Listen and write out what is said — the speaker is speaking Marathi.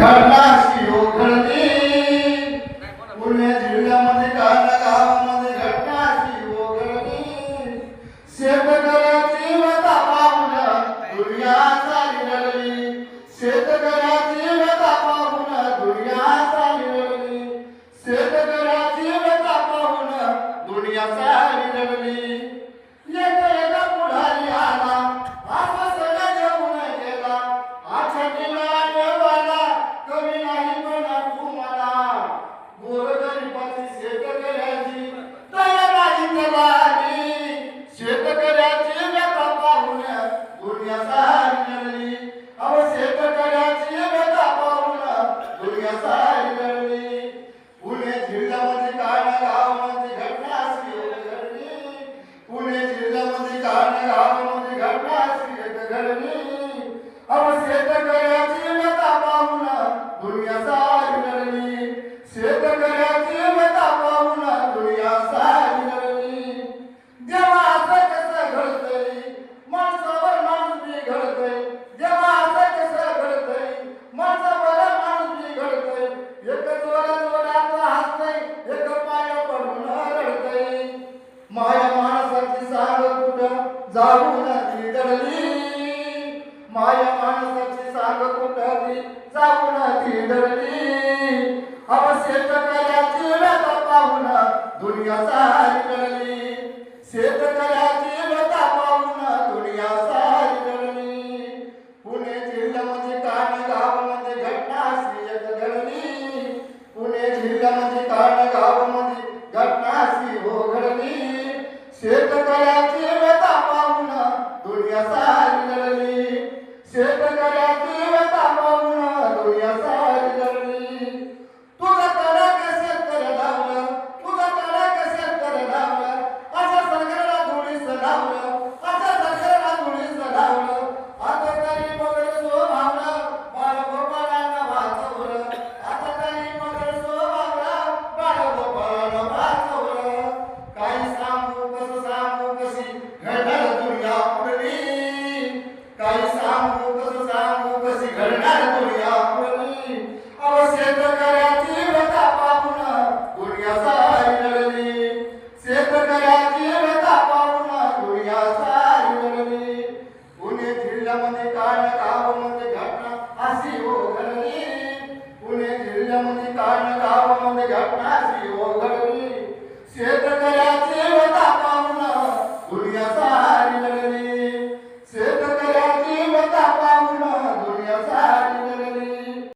घटनाशी ओघळली पुणे जिल्ह्यामध्ये काना गावामध्ये घटनाशी ओघळली शेतकऱ्याची व्यथा पाहून दुनिया चाली रडली शेतकऱ्याची व्यथा पाहून दुनिया चाली रडली शेतकऱ्याची व्यथा पाहून दुनिया चाली रडली एका पुढारी आला आश्वासन घेऊन गेला आठवणीला नेवाला कमी नाही पण तुम्हाला गोरगरिबाची शेतकऱ्याची दया नाही त्याला शेतकऱ्याची व्यथा पाहून दुनिया सारी रडली अहो शेतकऱ्याची व्यथा पाहून दुनिया सारी रडली पुणे जिल्ह्यामध्ये काना गावामध्ये घटना अशी घडली पुणे जिल्ह्यामध्ये काना गावामध्ये घटना अशी घडली अहो शेतकऱ्याची व्यथा पाहून दुनिया सारी रडली शेतकऱ्याची व्यथा पाहून दुनिया सारी रडली जेव्हा असं कसं घडतंय माणसावर माणूस बिघडतंय जेव्हा असं कसं घडतंय माणसावर माणूस बिघडतंय एक जोरात हसतंय एक पाया पडून रडतंय माया माणसाची सांग कुठं जाऊन ती दडली माया माणसाची सांग कुठं जाऊन ती दडली अव शेतकऱ्याची व्यथा पाहून दुनिया